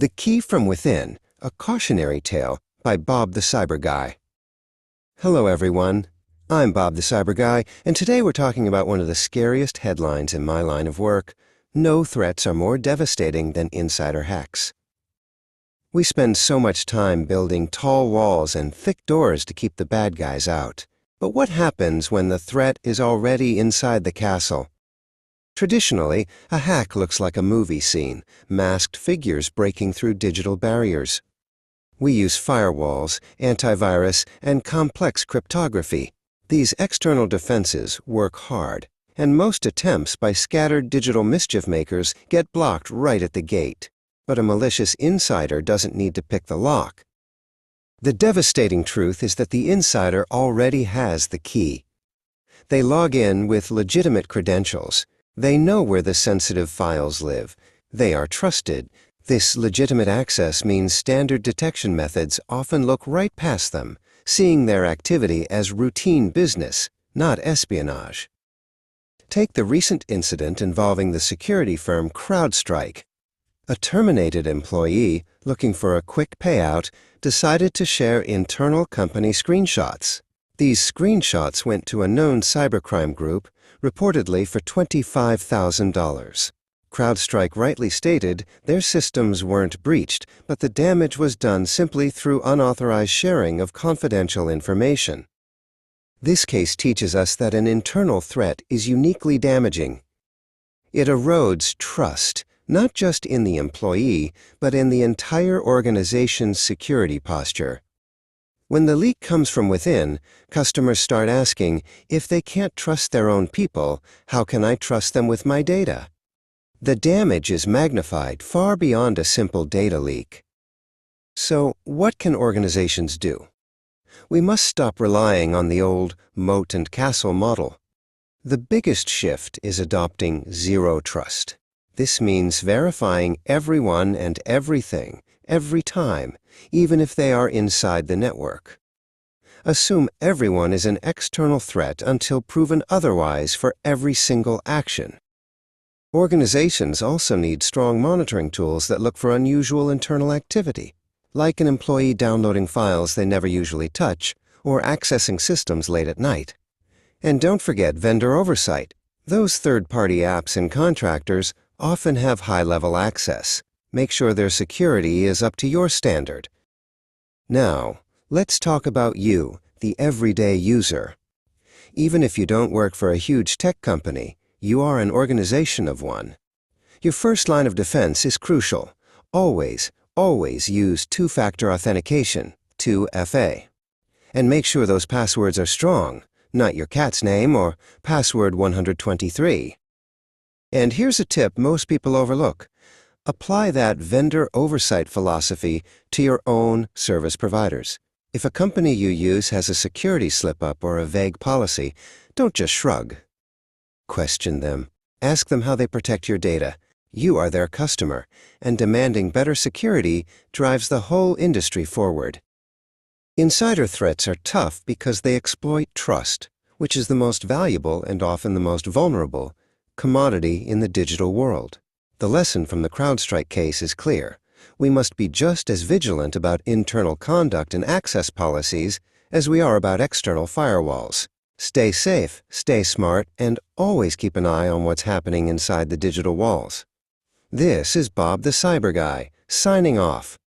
The Key from Within, a Cautionary Tale by Bob the Cyber Guy. Hello everyone, I'm Bob the Cyber Guy, and today we're talking about one of the scariest headlines in my line of work. No threats are more devastating than insider hacks. We spend so much time building tall walls and thick doors to keep the bad guys out. But what happens when the threat is already inside the castle? Traditionally, a hack looks like a movie scene, masked figures breaking through digital barriers. We use firewalls, antivirus, and complex cryptography. These external defenses work hard, and most attempts by scattered digital mischief makers get blocked right at the gate. But a malicious insider doesn't need to pick the lock. The devastating truth is that the insider already has the key. They log in with legitimate credentials. They know where the sensitive files live. They are trusted. This legitimate access means standard detection methods often look right past them, seeing their activity as routine business, not espionage. Take the recent incident involving the security firm CrowdStrike. A terminated employee, looking for a quick payout, decided to share internal company screenshots. These screenshots went to a known cybercrime group, reportedly for $25,000. CrowdStrike rightly stated their systems weren't breached, but the damage was done simply through unauthorized sharing of confidential information. This case teaches us that an internal threat is uniquely damaging. It erodes trust, not just in the employee, but in the entire organization's security posture. When the leak comes from within, customers start asking, if they can't trust their own people, how can I trust them with my data? The damage is magnified far beyond a simple data leak. So, what can organizations do? We must stop relying on the old moat and castle model. The biggest shift is adopting zero trust. This means verifying everyone and everything, every time, even if they are inside the network. Assume everyone is an external threat until proven otherwise for every single action. Organizations also need strong monitoring tools that look for unusual internal activity, like an employee downloading files they never usually touch or accessing systems late at night. And don't forget vendor oversight. Those third-party apps and contractors often have high-level access. Make sure their security is up to your standard. Now, let's talk about you, the everyday user. Even if you don't work for a huge tech company, you are an organization of one. Your first line of defense is crucial. Always use two-factor authentication, 2FA. And make sure those passwords are strong, not your cat's name or password 123. And here's a tip most people overlook. Apply that vendor oversight philosophy to your own service providers. If a company you use has a security slip-up or a vague policy, don't just shrug. Question them. Ask them how they protect your data. You are their customer, and demanding better security drives the whole industry forward. Insider threats are tough because they exploit trust, which is the most valuable and often the most vulnerable commodity in the digital world. The lesson from the CrowdStrike case is clear. We must be just as vigilant about internal conduct and access policies as we are about external firewalls. Stay safe, stay smart, and always keep an eye on what's happening inside the digital walls. This is Bob the Cyber Guy, signing off.